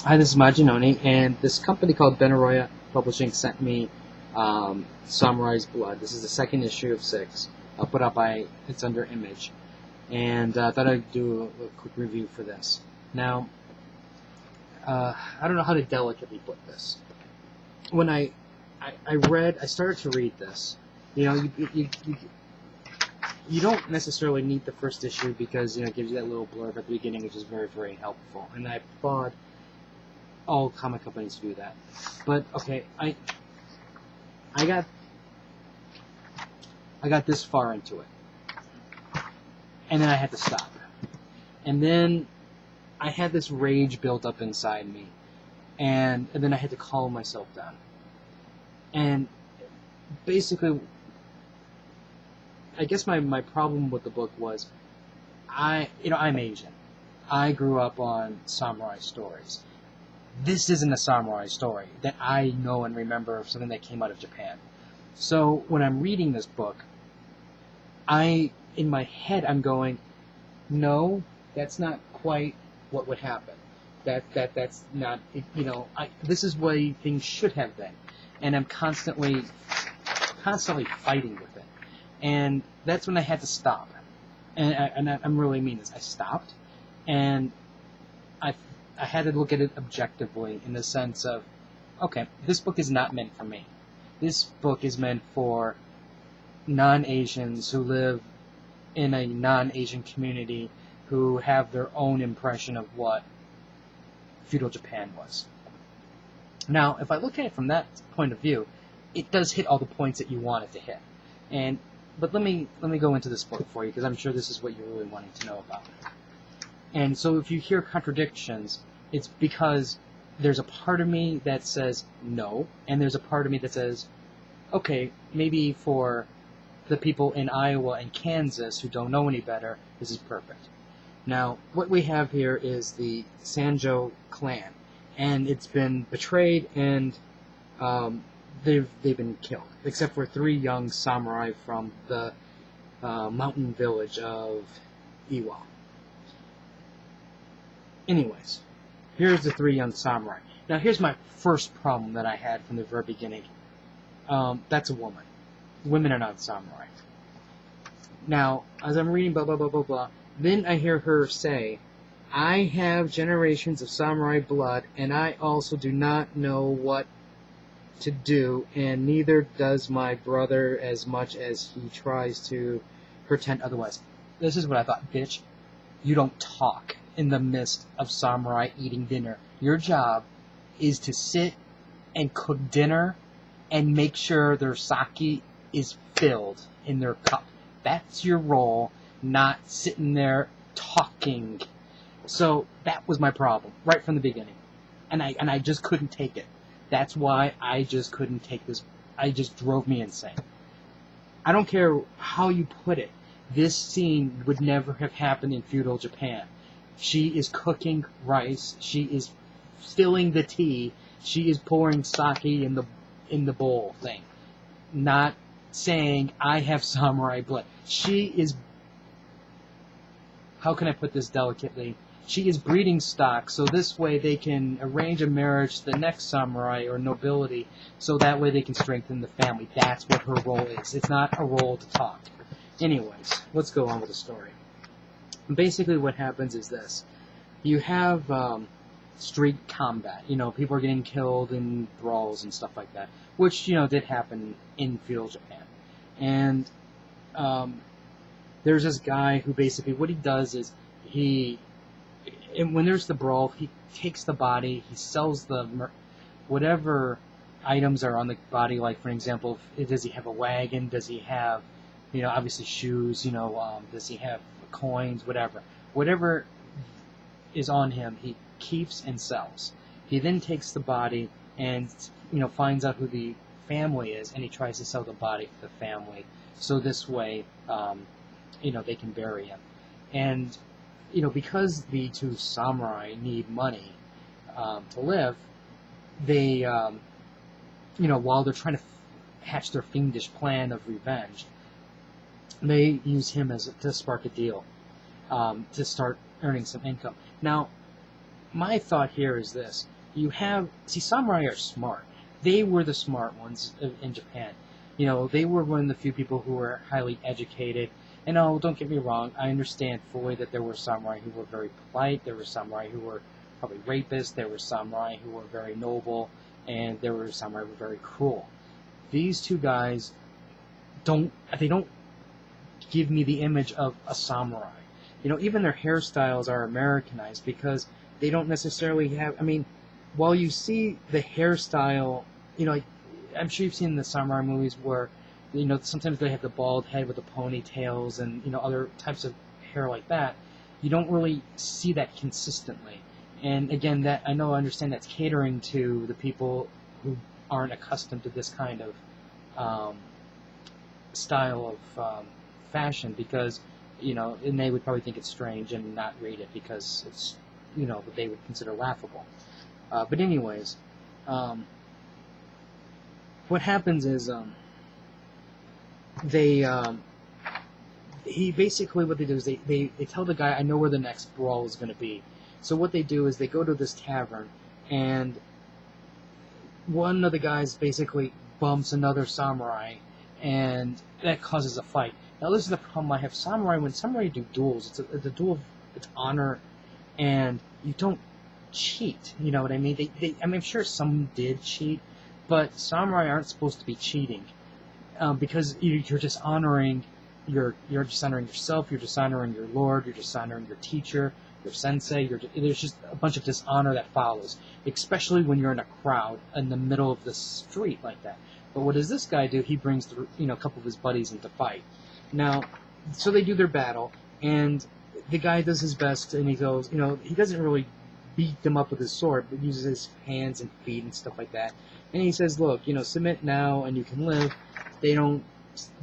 Hi, this is Majinoni, and this company called Benaroya Publishing sent me Samurai's Blood. This is the second issue of 6, put out by, it's under Image, and I thought I'd do a quick review for this. Now, I don't know how to delicately put this. When I started to read this, you don't necessarily need the first issue because, it gives you that little blurb at the beginning, which is very, very helpful, and I applaud all comic companies do that. But okay, I got this far into it, and then I had to stop. And then I had this rage built up inside me, and then I had to calm myself down. And basically, I guess my problem with the book was, I'm Asian. I grew up on samurai stories. This isn't a samurai story that I know and remember of something that came out of Japan. So when I'm reading this book, in my head I'm going, no, that's not quite what would happen. That's not, this is the way things should have been. And I'm constantly fighting with it. And that's when I had to stop. And I'm really mean this. I stopped, and I had to look at it objectively in the sense of, okay, this book is not meant for me. This book is meant for non-Asians who live in a non-Asian community who have their own impression of what feudal Japan was. Now, if I look at it from that point of view, it does hit all the points that you want it to hit. But let me go into this book for you, because I'm sure this is what you're really wanting to know about. And so if you hear contradictions, it's because there's a part of me that says no, and there's a part of me that says, okay, maybe for the people in Iowa and Kansas who don't know any better, this is perfect. Now, what we have here is the Sanjo clan, and it's been betrayed, and they've been killed, except for 3 young samurai from the mountain village of Iwa. Anyways, here's the 3 young samurai. Now, here's my first problem that I had from the very beginning. That's a woman. Women are not samurai. Now, as I'm reading blah, blah, blah, blah, blah, then I hear her say, I have generations of samurai blood, and I also do not know what to do, and neither does my brother as much as he tries to pretend otherwise. This is what I thought, bitch. You don't talk in the midst of samurai eating dinner. Your job is to sit and cook dinner and make sure their sake is filled in their cup. That's your role, not sitting there talking. So that was my problem right from the beginning, and I just couldn't take it. That's why I just couldn't take this. It just drove me insane. I don't care how you put it. This scene would never have happened in feudal Japan. She is cooking rice. She is filling the tea. She is pouring sake in the bowl thing. Not saying, I have samurai blood. She is, how can I put this delicately? She is breeding stock, so this way they can arrange a marriage to the next samurai or nobility, so that way they can strengthen the family. That's what her role is. It's not a role to talk. Anyways, let's go on with the story. Basically what happens is this. You have street combat. People are getting killed in brawls and stuff like that, which, did happen in feudal Japan. And there's this guy who basically, what he does is, when there's the brawl, he takes the body, he sells whatever items are on the body, like, for example, does he have a wagon, does he have, obviously shoes, does he have coins, whatever is on him, he keeps and sells. He then takes the body and, finds out who the family is, and he tries to sell the body to the family, so this way, they can bury him. And because the 2 samurai need money to live, they, while they're trying to hatch their fiendish plan of revenge, they use him to spark a deal, to start earning some income. Now, my thought here is this. samurai are smart. They were the smart ones in Japan. They were one of the few people who were highly educated. And no, don't get me wrong, I understand fully that there were samurai who were very polite, there were samurai who were probably rapists, there were samurai who were very noble, and there were samurai who were very cruel. These two guys don't give me the image of a samurai. Even their hairstyles are Americanized because they don't necessarily have, while you see the hairstyle, I'm sure you've seen the samurai movies where, sometimes they have the bald head with the ponytails and, other types of hair like that. You don't really see that consistently. And again, I understand that's catering to the people who aren't accustomed to this kind of style of fashion because, and they would probably think it's strange and not read it because it's, what they would consider laughable. But anyways, what happens is what they do is they tell the guy, I know where the next brawl is going to be. So what they do is they go to this tavern, and one of the guys basically bumps another samurai, and that causes a fight. Now this is the problem I have. When samurai do duels, it's a duel of it's honor, and you don't cheat. You know what I mean? I'm sure some did cheat, but samurai aren't supposed to be cheating, because you're just honoring you're just honoring yourself. You're just honoring your lord. You're just honoring your teacher, your sensei. There's just a bunch of dishonor that follows, especially when you're in a crowd in the middle of the street like that. But what does this guy do? He brings a couple of his buddies into fight. Now, so they do their battle, and the guy does his best, and he goes, he doesn't really beat them up with his sword, but uses his hands and feet and stuff like that. And he says, look, submit now and you can live. They don't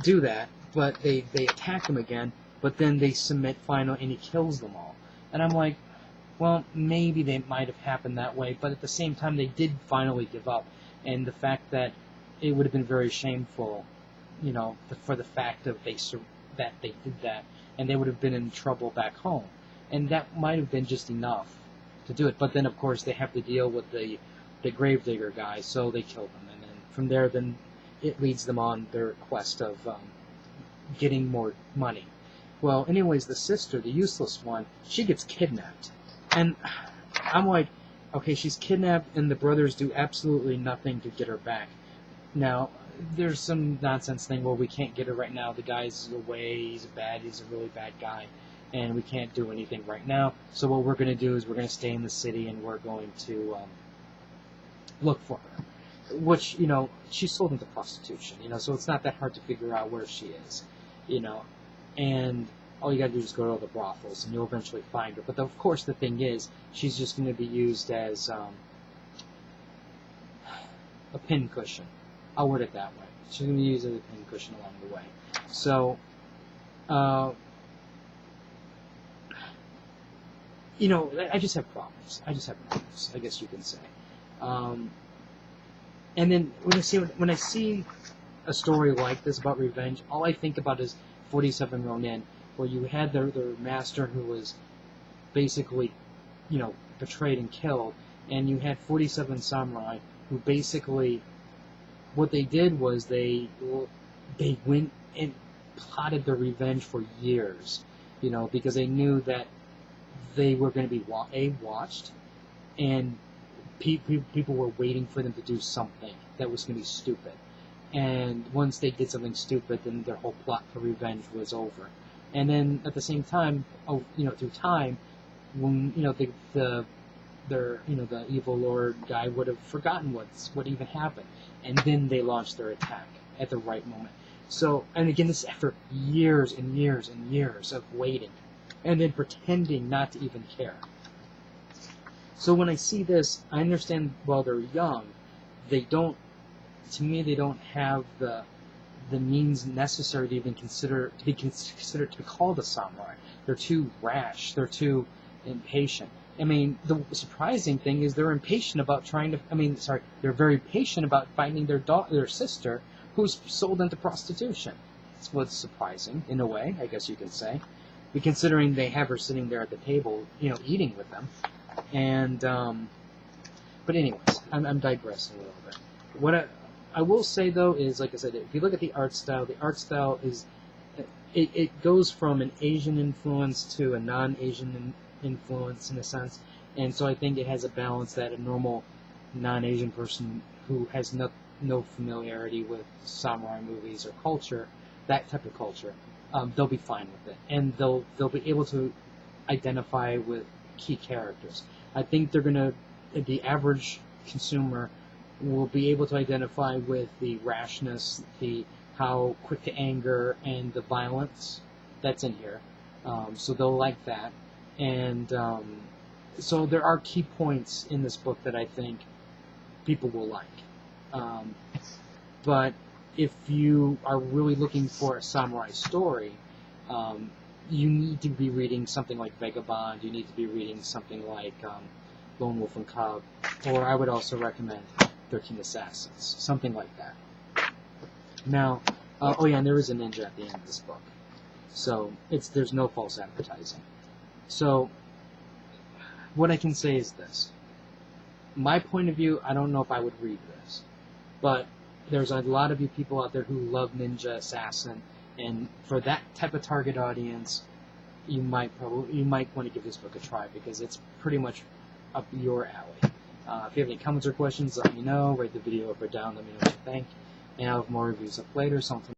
do that, but they attack him again, but then they submit final, and he kills them all. And I'm like, well, maybe they might have happened that way, but at the same time, they did finally give up. And the fact that it would have been very shameful, for the fact that they did that, and they would have been in trouble back home. And that might have been just enough to do it. But then, of course, they have to deal with the gravedigger guy, so they kill them. And then from there, then it leads them on their quest of getting more money. Well, anyways, the sister, the useless one, she gets kidnapped. And I'm like, okay, she's kidnapped, and the brothers do absolutely nothing to get her back. Now, there's some nonsense thing where we can't get her right now. The guy's away, he's a really bad guy, and we can't do anything right now. So what we're going to do is we're going to stay in the city, and we're going to look for her. Which, she's sold into prostitution, so it's not that hard to figure out where she is, and all you gotta do is go to all the brothels, and you'll eventually find her. But of course, the thing is, she's just going to be used as a pincushion. I'll word it that way. She's going to be used as a pincushion along the way. So, I just have problems. I guess you can say. And then when I see a story like this about revenge, all I think about is 47 Ronin, where you had their master who was basically, betrayed and killed, and you had 47 samurai who basically, what they did was they went and plotted their revenge for years, because they knew that they were going to be watched, and people were waiting for them to do something that was going to be stupid. And once they did something stupid, then their whole plot for revenge was over. And then at the same time, through time, when the evil lord guy would have forgotten what even happened, and then they launched their attack at the right moment. So, and again, this is after years and years and years of waiting, and then pretending not to even care. So when I see this, I understand while they're young, they don't have the means necessary to even to be considered to be called a samurai. They're too rash. They're too impatient. The surprising thing is they're impatient about they're very patient about finding their sister who's sold into prostitution. That's what's surprising, in a way, I guess you can say. But considering they have her sitting there at the table, eating with them. And, But anyways, I'm digressing a little bit. What I will say though is, like I said, if you look at the art style is it goes from an Asian influence to a non-Asian influence in a sense, and so I think it has a balance that a normal non-Asian person who has no familiarity with samurai movies or culture, that type of culture, they'll be fine with it, and they'll be able to identify with key characters. I think the average consumer will be able to identify with the rashness, the how quick to anger, and the violence that's in here. So they'll like that. And so there are key points in this book that I think people will like. But if you are really looking for a samurai story, you need to be reading something like Vagabond, you need to be reading something like Lone Wolf and Cub, or I would also recommend 13 Assassins, something like that. Now, and there is a ninja at the end of this book. So, there's no false advertising. So, what I can say is this. My point of view, I don't know if I would read this, but there's a lot of you people out there who love Ninja Assassin, and for that type of target audience, you might want to give this book a try, because it's pretty much up your alley. If you have any comments or questions, let me know. Rate the video up or down. Let me know what you think. And I'll have more reviews up later. So until